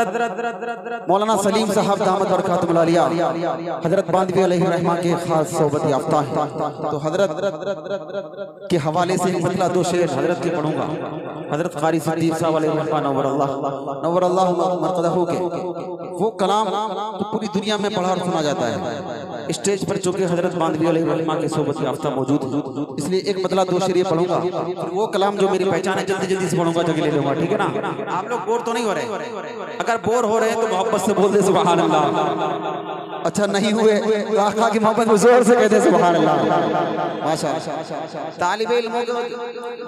हजरत मौलाना सलीम साहब दामद बरकातुहुल आलिया हजरत बांदवी अलैहि रहमा के खास सोबत याफ्ता है। तो हजरत के हवाले से मतलब दो शेर हजरत के पढ़ूंगा। हजरत कारी सिद्दीक साहब अलैहि रहमा नव्वरल्लाहु मरक़दहू के वो कलाम तो पूरी दुनिया में पढ़ा और सुना जाता है। स्टेज पर चूंकि हजरत बांदवी अलैहि रहमा के सोबत याफ्ता मौजूद है, इसलिए एक मतलब दो शेर ये पढ़ूंगा। वो कलाम जो मेरी पहचान है जल्दी जल्दी से पढ़ूंगा, जगह ले लूंगा, ठीक है ना? आप लोग बोर तो नहीं हो रहे? अगर बोर हो रहे हैं तो मोहब्बत से बोल दे सुभान अल्लाह। अच्छा नहीं हुए तो आका की मोहब्बत में जोर से कहते सुभान अल्लाह। माशाअल्लाह। तालिबे इल्मों का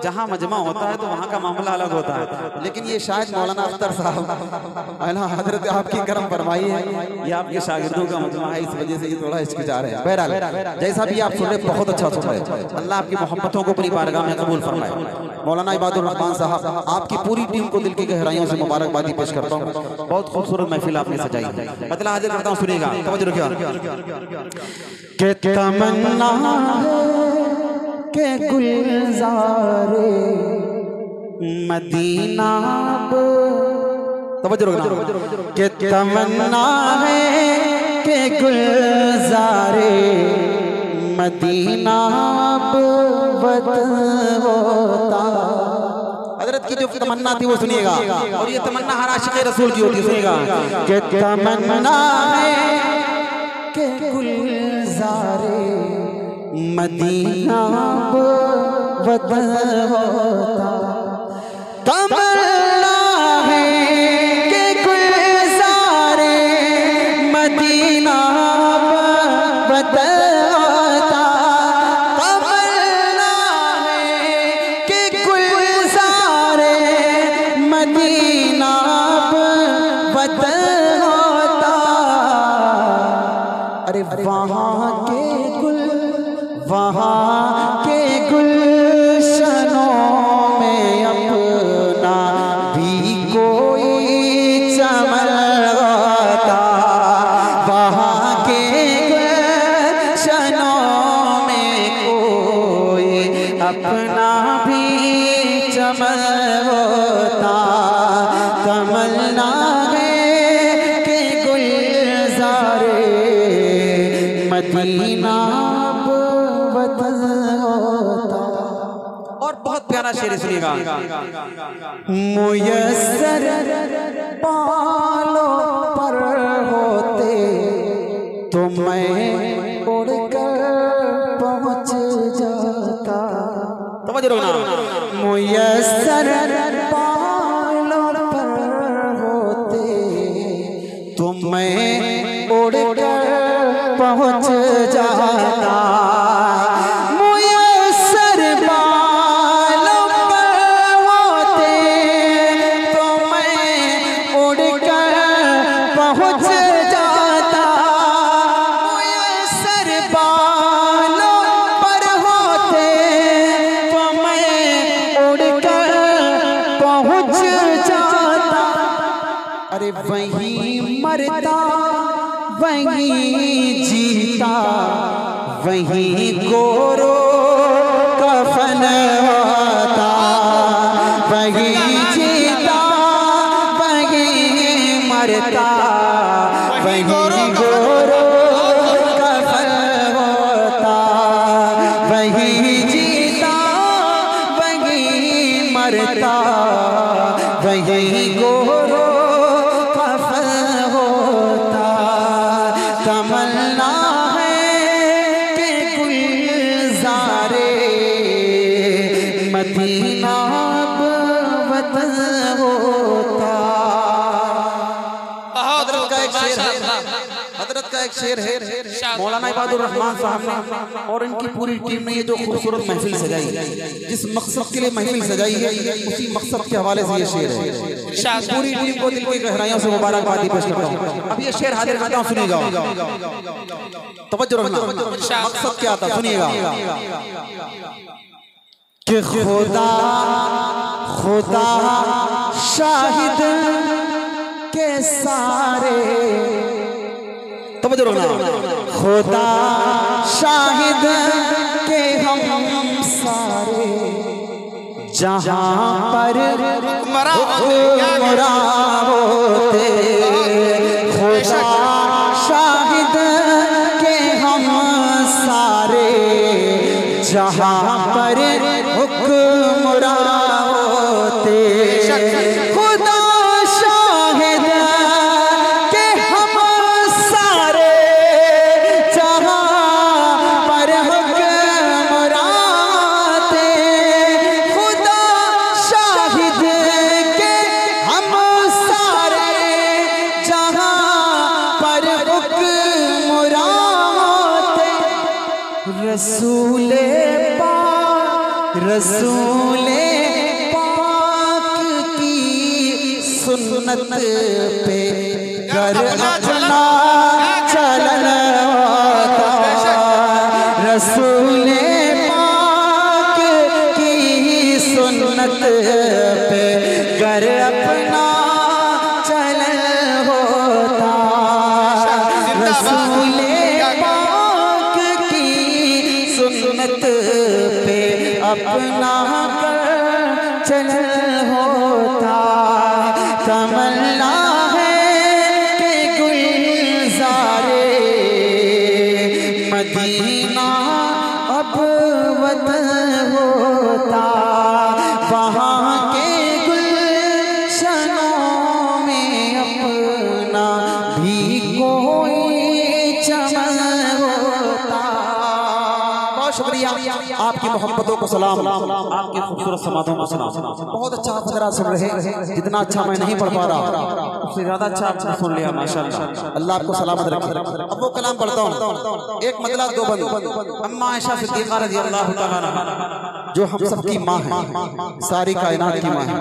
जहां मजमा होता है तो वहां का मामला अलग होता है, लेकिन ये शायद मौलाना अख्तर साहब अल्लाह हजरत आपकी करम फरमाई है, ये आपके शागिर्दों का मजमा है, इस वजह से ये थोड़ा हिचकिचा रहे हैं। बहरहाल जैसा भी आप सुन रहे बहुत अच्छा सुन रहे, अल्लाह आपकी मोहब्बतों को अपनी बारगाह में कबूल फरमाए। मौलाना इबादुर रहमान साहब आपकी पूरी टीम को दिल की गहराइयों से मुबारकबादी पेश करता हूँ। बहुत खूबसूरत महफिल आपने सजाई है। मतलब हाजिर करता हूँ, सुनिएगा, तवज्जो रखिएगा। के तमन्ना के गुलजारे मदीना, तवज्जो रखना, के तमन्ना है के गुलजारे मदीना होता। हजरत की जो तमन्ना थी वो सुनिएगा, और ये तमन्ना हर आशिक़ रसूल की होती है, सुनिएगा। कि तमन्ना है के गुलज़ारे मदीना वतन होता। तमन्ना है के गुलज़ारे मदीना वतन वहाँ के गुलशनों में अपना भी कोई चमन होता। वहाँ के गुलशनों में कोई अपना भी चमन होता। तमन्ना है कि गुलज़ारे मदीना और बहुत प्यारा शेर सुनिएगा। मुयस्सर बालों पर होते तो मैं उड़कर पहुंच जाता। समझ रहे हो ना? मुयस्सर बालों पर होते तो मैं उड़कर पहुंच जाता। अरे वहीं मरता वहीं जीता, वहीं गोरो कफन होता। वहीं जीता वहीं मरता, वहीं गोरो कफन होता। वहीं जीता वहीं मरता, वहीं गोरो तमन्ना है कि गुलज़ारे मदीना वतन होता। हजरत का एक शेर है मौलाना इबादुर रहमान साहब ने और इनकी पूरी टीम ने ये जो खूबसूरत महफिल सजाई है, जिस मकसद के लिए महफिल सजाई है, उसी मकसद के हवाले से ये शेर है। पूरी टीम को दिल की गहराइयों से मुबारकबादी पेश करता हूँ। अब ये शेर हाजिर करता हूँ, सुनिएगा, तवज्जो रखना। मकसद क्या था, सुनिएगा। कि खुदा खुदा शाहिद के सारे, तवज्जो रखना, खुदा शाहिद के हम सारे जहां पर हुक्मराते खुदा शाहिद के हम सारे जहां पर हुक्मराते खुदा शाहिद के हम सारे जहां पर हुक्मराते खुदा शाहिद के हम सारे जहां पर हुक्मराते रसूले पाक की सुन्नत पे कर अपना चलन होता रसूले पाक की सुन्नत पे कर अपना चलन होता रसूले पाक की सुन्नत पे अपना चलन होता तमन्ना है कि गुलज़ारे मदीना अब वतन होता वहाँ के गुलशनों में अपना भी कोई चमन होता। बहुत शुक्रिया आपकी मोहब्बतों को सलाम, आपकी खूबसूरत समातों को सलाम। बहुत अच्छा आप हज़रात सुन रहे हैं, जितना अच्छा मैं नहीं पढ़ पा रहा उससे ज़्यादा अच्छा आपने सुन लिया माशाअल्लाह। अल्लाह आपको सलामत रखे। अब वो कलाम पढ़ता हूँ, एक मतलब दो बंद। अम्मा आयशा सिद्दीक़ा रज़ियल्लाहु तआला अन्हा जो हम सबकी माँ है, सारी कायनात की माँ है।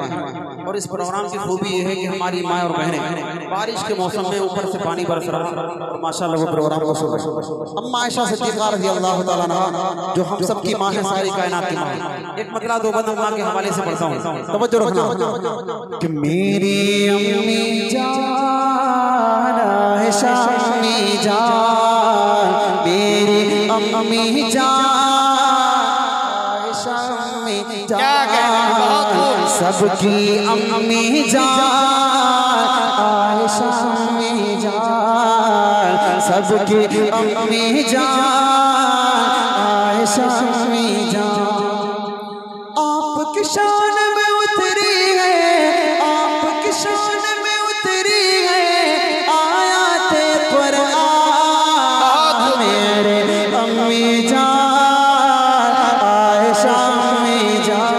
और इस प्रोग्राम की खूबी ये है कि हमारी माँ और बहनें बारिश के मौसम में ऊपर से पानी बरस रहा है और माशाअल्लाह वो प्रोग्राम को सुन रहे। अम्मा आयशा सिद्दीक़ा रज़ियल्लाहु तआला अन्हा जो हम सबकी माँ है, सारी कायनात की माँ है। एक मतलब दो बंद अम्मा के हवाले से पढ़ता हूँ, तवज्जो रखना कि मेरी अम्मी जान आयशा अम्मी जान मेरी अम्मी जान आयशा अम्मी जान सबकी अम्मी जान आयशा अम्मी जान सबकी अम्मी जान आयशा अम्मी जान आपकी शान में उतरी है, आपकी शान में उतरी है आयाते कुरान मेरे अम्मी जान आयशा अम्मी जान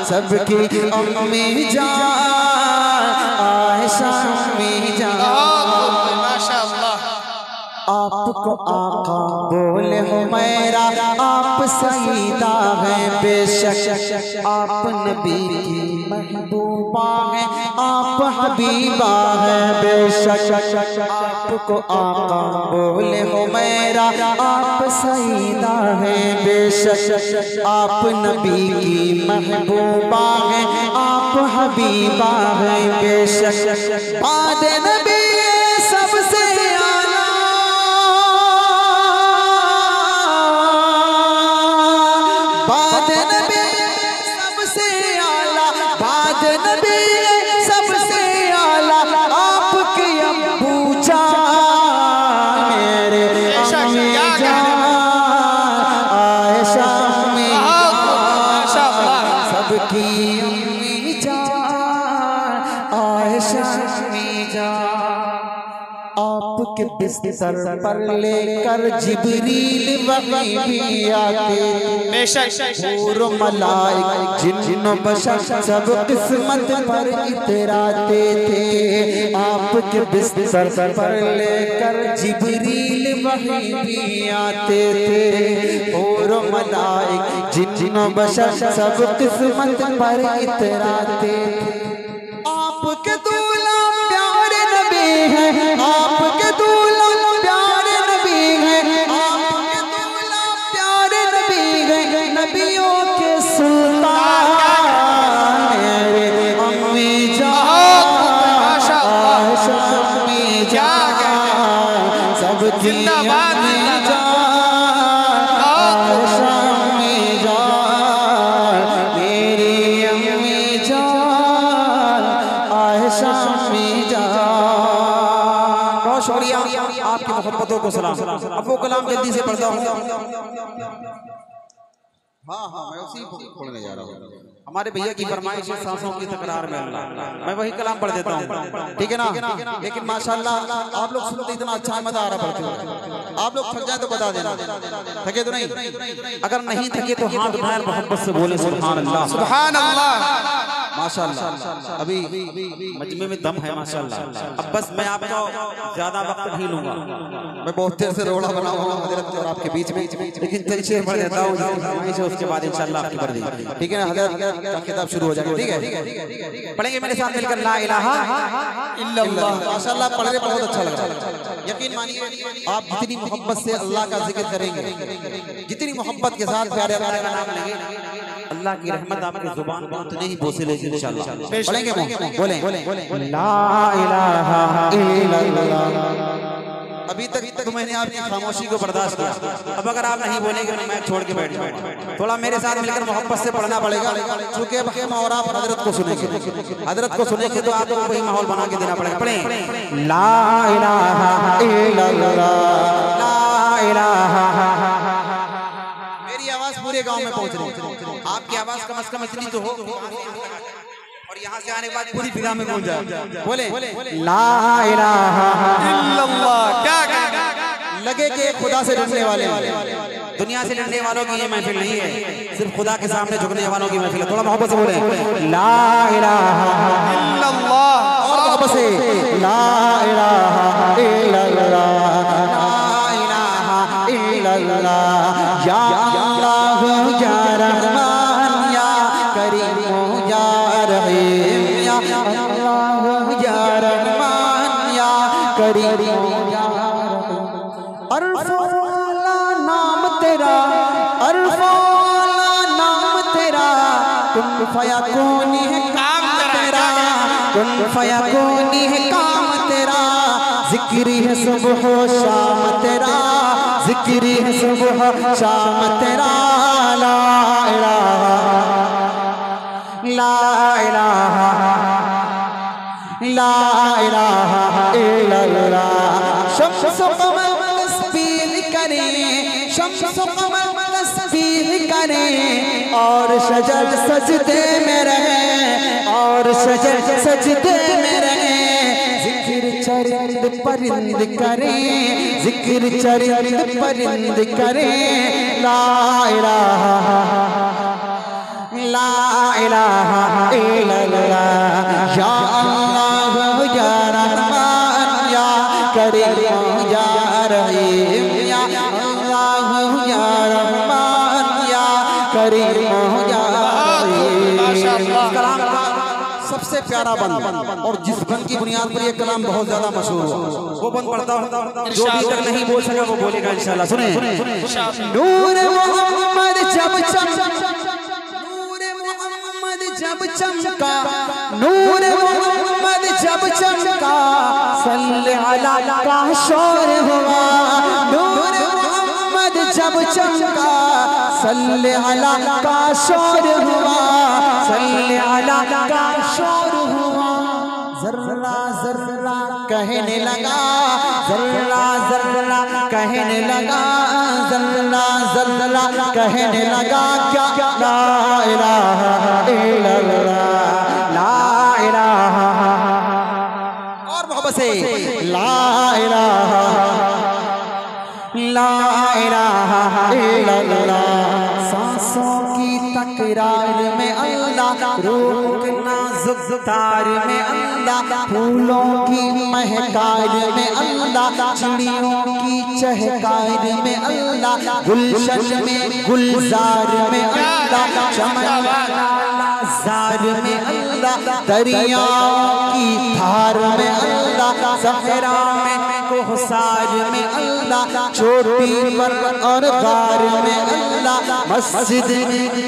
सबकी अम्मी जान आयशा अम्मी जान। आपको आका बोले हो मेरा आप सईदा है बेशक आप नबी की महबूबा है आप हबीबा है बेशक आपको आका बोले हो मेरा आप सईदा है बेशक आप नबी की महबूबा है आप हबीबा है बेशक बाद नबी सबसे बाद नबी सबसे आला बाद नबी सबसे आला आपके अब्बू जान मेरे अम्मी जान आयशा अम्मी जान सबकी अम्मी जान आयशा अम्मी जान। आपके बिस्तर पर लेकर जिब्रील वही भी आते और मलाइक जिन्न बशर सब किस्मत पर इतराते थे। आपके बिस्तर पर लेकर जिब्रील वही भी आते थे और मलाइक जिन्न बशर सब किस्मत पर इतराते थे। आपके दूल्हा प्यारे नबी हैं, आपके दूल्हा प्यारे नबी हैं, आपके दूल्हा प्यारे नबी हैं, नबियों के सुल्तान मेरे अम्मी जान आयशा अम्मी जान सबकी अम्मी जान आयशा अम्मी जान मेरी अम्मी जान अब वो कलाम जल्दी से पढ़ता हूँ। हाँ हाँ, मैं उसी पढ़ने जा रहा हूँ। हमारे भैया की फरमाइश है सांसों की तकरार में अल्लाह, मैं वही कलाम पढ़ देता हूँ, ठीक है ना। लेकिन माशाल्लाह आप लोग सुनते इतना अच्छा मजा आ रहा पढ़ते हुए। आप लोग थक जाए तो बता देना, थके तो नहीं? अगर नहीं थके तो हाथ उठाए मोहब्बत से बोले सुभान अल्लाह सुभान अल्लाह माशाल्लाह। अभी मजमे में दम है माशाल्लाह। अब बस मैं आपको ज्यादा वक्त नहीं लूंगा, मैं बहुत देर से रोड़ा बना हुआ हूँ हजरत और आपके बीच में, लेकिन तरीके पढ़ देता हूँ, उसके बाद इंशाल्लाह आपकी पढ़ देंगे, ठीक है ना। हजरत का किताब शुरू हो जाएगा, ठीक है। पढ़ेंगे मेरे साथ मिलकर ला इलाहा इल्लल्लाह। माशाल्लाह पढ़ने बहुत अच्छा लग रहा है। यकीन मानिए आप जितनी मोहब्बत से अल्लाह का जिक्र करेंगे, जितनी मोहब्बत के साथ प्यारे अल्लाह का नाम लेंगे, अल्लाह की रहमत आपकी जुबान पर उतने ही बोसे लेगी इंशाल्लाह। पढ़ेंगे, बोलें ला इलाहा इल्लल्लाह। अभी तक तो मैंने आपकी खामोशी को बर्दाश्त किया, अब अगर आप नहीं बोलेंगे तो मैं छोड़ के बैठ जाऊंगा। थोड़ा मेरे साथ मिलकर मोहब्बत से पढ़ना पड़ेगा, क्योंकि अब हम और आप हजरत को सुनेंगे, हजरत को सुनेंगे तो आपको वही माहौल बना के देना पड़ेगा। पढ़ें ला इलाहा इल्लल्लाह, ला इलाहा। मेरी आवाज पूरे गांव में पहुंच रही है, आपकी आवाज कम से कम इतनी तो हो और यहाँ से आने के बाद पूरी फिजा में गूंज जाए। बोले ला इलाहा इल्लल्लाह। क्या लगे कि खुदा से डरने वाले, दुनिया से लड़ने वालों की ये महफिल नहीं है, सिर्फ खुदा के सामने झुकने वालों की महफिल है। थोड़ा मोहब्बत से बोले ला इलाहा इल्लल्लाह, और मोहब्बत से ला इलाहा इल्लल्लाह, ला इलाहा इल्लल्लाह। या अल्लाह या रहमान या करीम या रहीम, या अल्लाह या रहमान या करीम या अरफोला नाम तेरा, अरफोला नाम तेरा, कुन फयकूनी है काम तेरा, कुन फयकूनी है काम तेरा, जिक्री है सुबह शाम तेरा, जिक्री है सुबह शाम तेरा। ला इलाहा ला इलाहा ला इलाहा इल्लल्लाह। शम्स कमर तस्बीह करें, शम्स कमर तस्बीह करें, और शजर सजदे में रहे, और शजर सजदे में रहे। जिक्र चरिंद परिंद करें, जिक्र चरिंद परिंद करें। ला इलाहा ला इलाहा इल्लल्लाह। या अल्लाह या रहमान या करीम या रहीम, या अल्लाह या रहमान या करीम या रहीम। कलाम का सबसे प्यारा बंद, और जिस बंद की बुनियाद पर ये कलाम बहुत ज्यादा मशहूर हुआ, वो बंद पढ़ता हूँ। जो अभी तक नहीं बोल सका वो बोलेगा इंशाल्लाह। सुने नूर मोहम्मद जब जब चमका, नूर मोहम्मद जब चमका, सल्ले अला का शोर हुआ। नूर मोहम्मद जब चमका, सल्ले अला का शोर हुआ, सल्ले अला का शोर हुआ। जर्रा जर्रा कहने लगा, जर्रा जर्रा कहने लगा, जर्रा जर्रा कहने लगा, क्या ला इलाहा इल्लल्लाह, ला इलाहा। और मोहब्बत से ला इलाहा ला इलाहा इल्लल्लाह। सांसों की तकरार में अल्लाह, रूह के नाजुक तार में अल्लाह, फूलों की महकार में अल्लाह, चिड़ियों की चहकार में अल्लाह, गुलशन में गुलजार में अल्लाह, चमन जार में अल्लाह, दरियाओं की धार में अल्लाह, सहरा में कोहसार में अल्लाह, चोटी पर और गार में अल्लाह, मस्जिद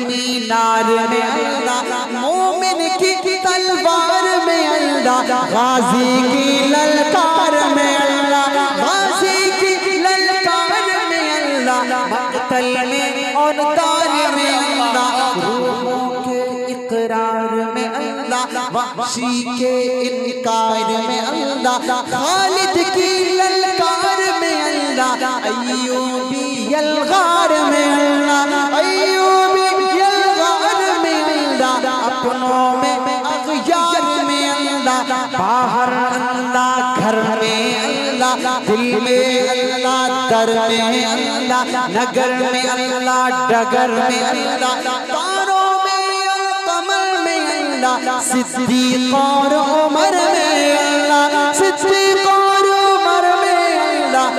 मीनार में अल्लाह, मोमिन की तलवार में अल्लाह, गाजी की ललकार में अल्लाह, गाजी की ललकार में अल्लाह, मक्तल में और तार में अल्लाह, रूहों के इकरार में अल्लाह, वहशी के इनकार में अल्लाह, खालिद की ललकार में अल्लाह, अल्लाह, अय्यूबी यलगार में अल्लाह, अय्यूबी यलगार में अल्लाह, अपनों में अग़यार में अल्लाह, बाहर अल्लाह, घर में अल्लाह, दिल में अल्लाह, दर में अल्लाह, नगर में अल्लाह, डगर में अल्लाह, तारों में और कमर में अल्लाह, सिद्दीक़ और उमर में अल्लाह, सिद्दीक़ और उमर में अल्लाह,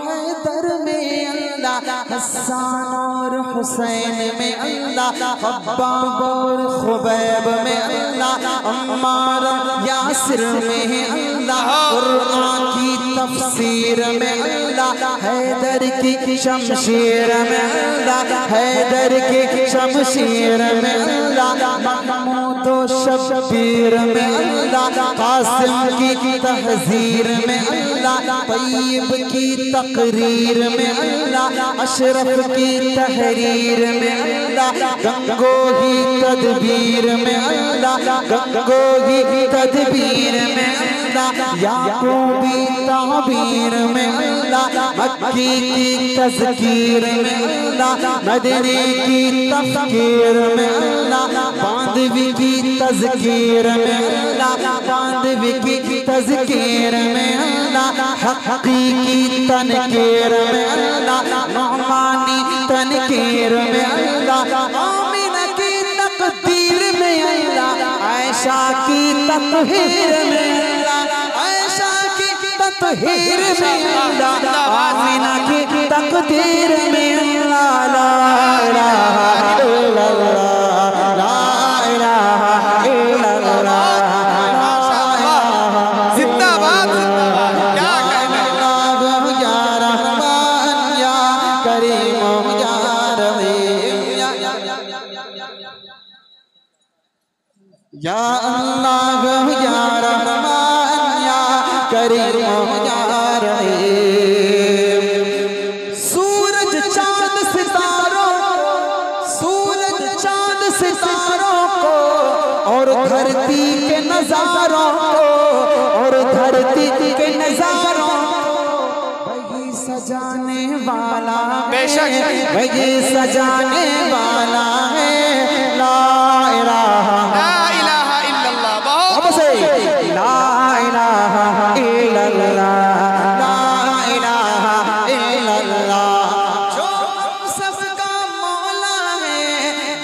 हैदर में अल्लाह, हसन और हुसैन में अल्लाह, खब्बाब और खुबैब में अल्लाह, अम्मार यासिर में अल्लाह, कुरान की तफसीर में अल्लाह, हैदर की शमशीर में अल्लाह, हैदर की शमशीर में अल्लाह, महमूद और शब्बीर में अल्लाह, कासिम की तहजीर में अल्लाह, तय्यब की तकरीर में अल्लाह, अशरफ की तहरीर में अल्लाह, गंगोही तदबीर में अल्लाह, गंगोही तदबीर में अल्लाह, याकूबी ताबीर में अल्लाह, मक्की की तज़कीर में अल्लाह, मदनी की तफ़कीर में अल्लाह, बांधवी की तज़कीर में अल्लाह, बांधवी की तज़कीर में अल्लाह, हक़ीक़ी तनकीर में अल्लाह, नौमानी तनकीर में अल्लाह, आमिना की तक़दीर में अल्लाह, आयशा की तत्हीर में अल्लाह, आयशा की तत्हीर में अल्लाह, आमिना की तक़दीर में अल्लाह, ला इलाहा इल्लल्लाह, ला इलाहा इल्लल्लाह, जिंदाबाद, क्या कहना या रहमान या करीम या रहीम, या अल्लाह या रहमान या करीम या रहीम। सूरज चांद सितारों, सूरज चांद सितारों को और धरती के नजारों को, और धरती के नजारों को वही सजाने वाला है, वही सजाने वाला है, ला इलाहा इल्लल्लाह, बहुत से ला इलाहा इल्लल्लाह, ला इलाहा इल्लल्लाह, जो हम सबका मौला है,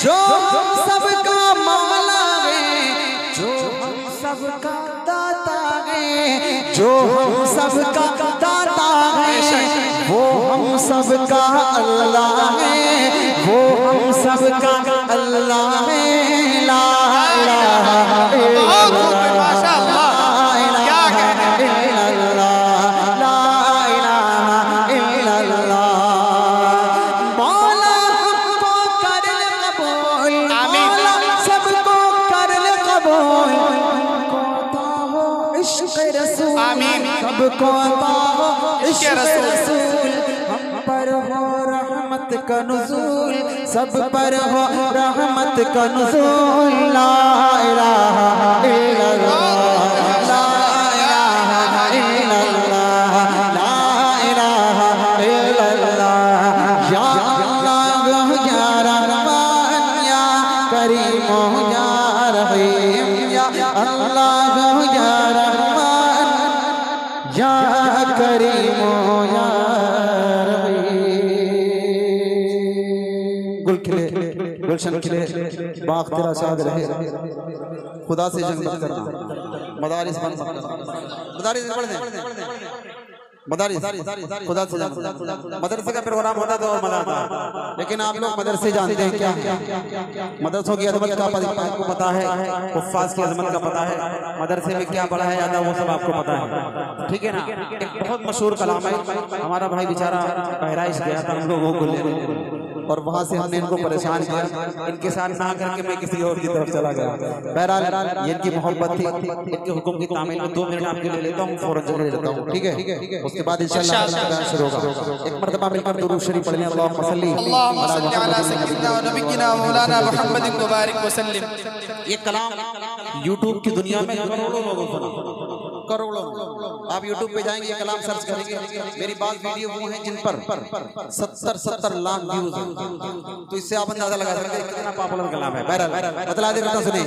जो हम सबका मौला है, जो हम सबका दाता है, जो हम सबका दाता है, वो हम सबका अल्लाह है, वो हम सबका अल्लाह है, ला इलाहा इल्लल्लाह, क्या कहना इल्लल्लाह, ला इलाहा इल्लल्लाह। मौला हमको कर ले कबूल, मौला सबको कर ले कबूल, हमको अता हो इश्क़ रसूल, सबको अता हो इश्क़ रसूल, हम पर हो रहमत का नुज़ूल, सब पर हो रहमत का नुज़ूल, ला इलाहा इल्लल्लाह, ला इलाहा इल्लल्लाह, ला इलाहा इल्लल्लाह, या अल्लाह या रहमान या करीम या रहीम, या अल्लाह या रहमान या करीम या गुलशन खिले, बाग तेरा शाद रहे, खुदा से जंग मत करना, मदारिस बंद मत करना, मदारिस पढ़ दें, मदारिस खुदा से जंग, मदरसे का प्रोग्राम होता तो मजा आता, लेकिन आप लोग मदरसे जानते हैं क्या है, मदरसों की अजमत का आपको पता है, हुफ्फाज की अजमत का पता है, मदरसे में क्या पढ़ा है जाता वो सब आपको पता है, ठीक है ना। एक बहुत मशहूर कलाम है, हमारा भाई बेचारा बहराइश गया था हम लोगों को लेने, और वहां से हमने इनको परेशान किया, इनके साथ ना करके मैं किसी और की तरफ चला गया। बहरहाल ये इनकी मोहब्बत थी, इनके हुक्म की तामील में 2 मिनट आपके लिए लेता हूँ, फौरन चले लेता हूँ, ठीक है। उसके बाद इंशाअल्लाह बयान शुरू होगा। एक मर्तबा मिलकर दुरूद शरीफ पढ़ लें, अल्लाहुम्मा सल्ली अला सय्यिदिना व नबिय्यिना मौलाना मुहम्मदिन मुबारक वसल्लम। ये कलाम यूट्यूब की दुनिया में करोड़ों लोगों को सुना, करोड़ों। आप YouTube पे जाएंगे, कलाम सर्च करेंगे, मेरी बात वीडियो वो है जिन पर 70 लाख व्यूज, तो इससे आप अंदाजा लगा सकते हैं कितना पॉपुलर कलाम है। बहरहाल बतला दे बेटा, सुने।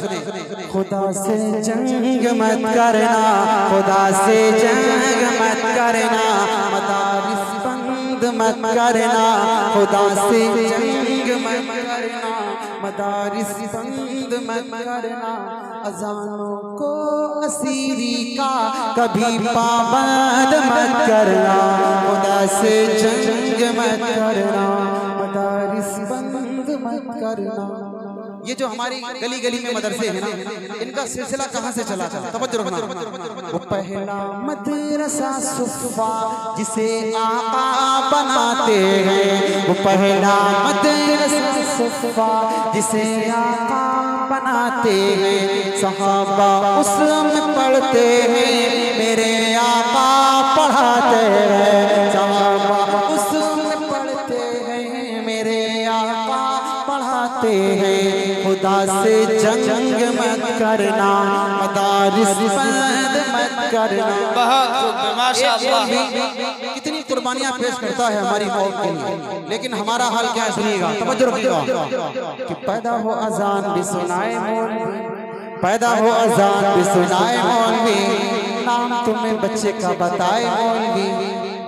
खुदा से जंग मत करना, खुदा से जंग मत करना, मदारिस बंद मत करना, खुदा से जंग मत करना, मदारिस बंद मत करना, अजानों को असीरी का कभी पाबंद मत करना, खुदा से जंग मत करना, मदारिस बंद मत करना। ये जो हमारी गली गली में मदरसे हैं ना, इनका सिलसिला कहाँ से चला था? तवज्जो रखना। वो पहला मदरसा सुफ़ा जिसे आका बनाते हैं, वो पहला मदरसा सुफ़ा जिसे आका बनाते हैं, सहाबा उसमें पढ़ते हैं, मेरे आका पढ़ाते हैं, सहाबा उसमें पढ़ते हैं, मेरे आका पढ़ाते हैं। खुदा से जंग मत करना, मदारिस बंद मत करना। माशाअल्लाह, कितनी कुर्बानियां पेश करता है हमारी कौम के लिए, लेकिन हमारा हाल क्या है सुनिएगा, तवज्जो रखिएगा। कि पैदा हो अजान भी सुनाए मौलवी, पैदा हो अजान भी सुनाए मौलवी, नाम तुम्हें बच्चे का बताए मौलवी,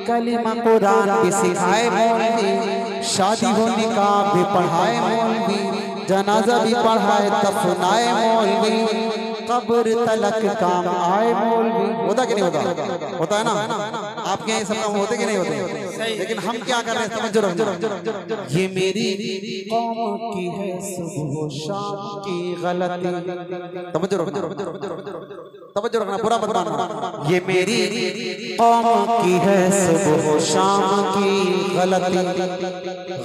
कलिमा कुरान भी सिखाए मौलवी, शादी हो निकाह भी पढ़ाए मौलवी, जनाजा भी पढ़ाए दफनाए मौलवी, कब्र तलक काम आए मौलवी। होता कि नहीं होता? होता है ना? आपके यहाँ सब काम होते कि नहीं होते? लेकिन हम क्या कर रहे हैं, समझो रखना। ये मेरी कौम की है सुबह शाम की गलती, समझो रखना, तवज्जो रखना, पूरा मत मानना। ये मेरी कौम की है सुबह शाम की गलती,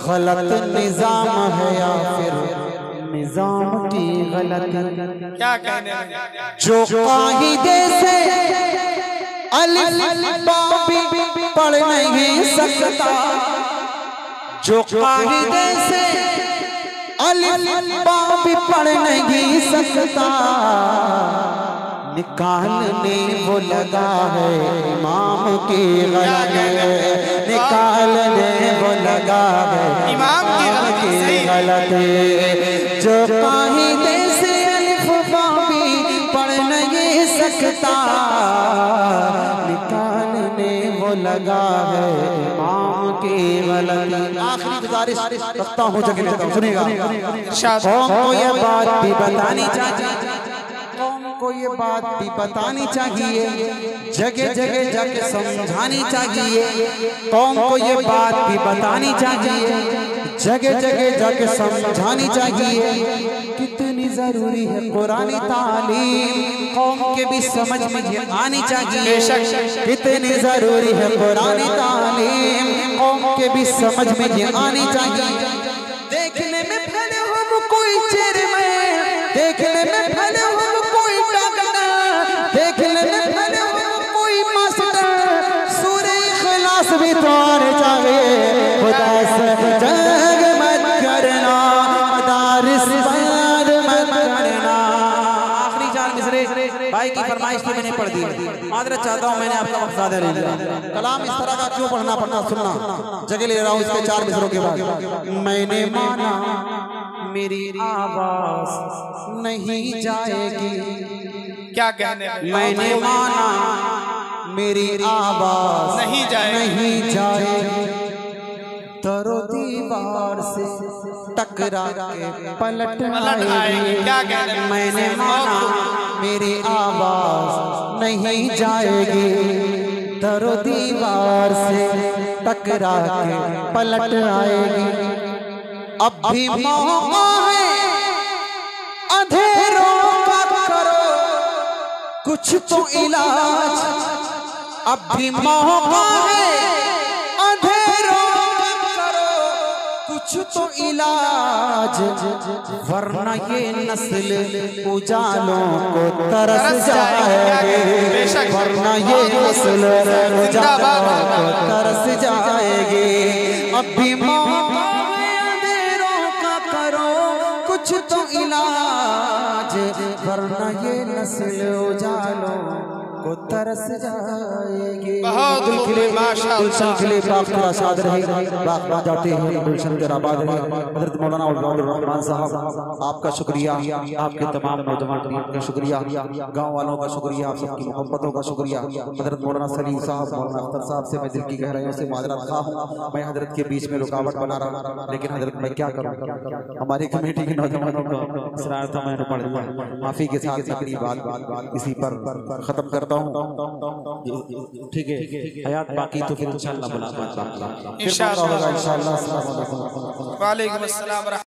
गलत निजाम है या फिर निजाम की गलती। क्या कहने जो कायदे से अलिफ बा भी पढ़ नहीं सकता, जो कायदे से अलिफ बा भी पढ़ नहीं सकता, निकालने वो लगा है इमाम की गलती, निकालने वो लगा है इमाम की गलती, जो कायदे से अलिफ बा भी पढ़ नहीं सकता, निकालने वो लगा है इमाम की गलती। आखिरी गुजारिश रखता हूँ, जगह लेता हूँ, सुनिएगा। कौम को ये बात भी बतानी चाहिए, कौम को ये बात भी बतानी चाहिए, जगह जगह जाके समझानी चाहिए, कौम को ये बात भी बतानी चाहिए, जगह जगह जाके समझानी चाहिए, कितनी जरूरी है कुरानी तालीम, कौम के भी समझ में ये आनी चाहिए, कितनी जरूरी है कुरानी तालीम, कौम के भी समझ में ये आनी चाहिए। देखने में भले हम कोई चेयरमैन, देखने में भले हम कोई डॉक्टर, देखने में भले हम कोई मास्टर, सूरे इखलास भी तोड़ जावे, खुदा से जंग मत करना, मदारिस बंद मत करना। आखिरी 4 मिसरे भाई की फरमाइश थी, मैंने पढ़ दी, मादरत चाहता हूँ, मैंने आपका वक्त ज़्यादा ले लिया। कलाम इस तरह का क्यों पढ़ना पड़ना, सुनना, जगह ले रहा हूँ इसके 4 मिसरों के बाद। मैंने माना मेरी आवाज नहीं जाएगी, क्या कहने, मैंने माना मेरी आवाज नहीं जाएगी, तरो दीवार से टकरा के पलट आएगी, क्या कहने, मैंने माना मेरी आवाज नहीं जाएगी, तरो दीवार से टकरा के पलट आएगी। अब भी मौका है अंधेरों का करो कुछ तो इलाज, अब भी मौका है अंधेरों का करो कुछ तो इलाज, वरना ये नस्ल उजालों को तरस जाएगी, वरना ये नस्ल उजालों को तरस जाएगी। अब भी मौका कुछ तो इलाज, वरना ये नस्ल उजालों को वो तरस जाएगी। बहुत गुलशन के लिए बाग तेरा शाद रहे, बाग बन जाते हैं गुलशन तेरा आबाद रहे। हजरत मौलाना अब्दुल रहमान साहब आपका शुक्रिया, आपके तमाम नौजवान का शुक्रिया, गाँव वालों का शुक्रिया, आप सबकी मोहब्बतों का शुक्रिया। हजरत मौलाना सलीम साहब, मौलाना अख्तर साहब से मैं दिल की गहराइयों से माजरत खा हूँ, मैं हजरत के बीच में रुकावट बना रहा, लेकिन हजरत मैं क्या करूँ, हमारी कमेटी के नौजवानों को शरारत मैंने पढ़ दिया। माफी के साथ अपनी बात इसी पर खत्म करता हूँ। ठीक है, हयात बाकी तो फिर इंशाअल्लाह मुलाकात होगा इंशाअल्लाह। वालेकुम अस्सलाम।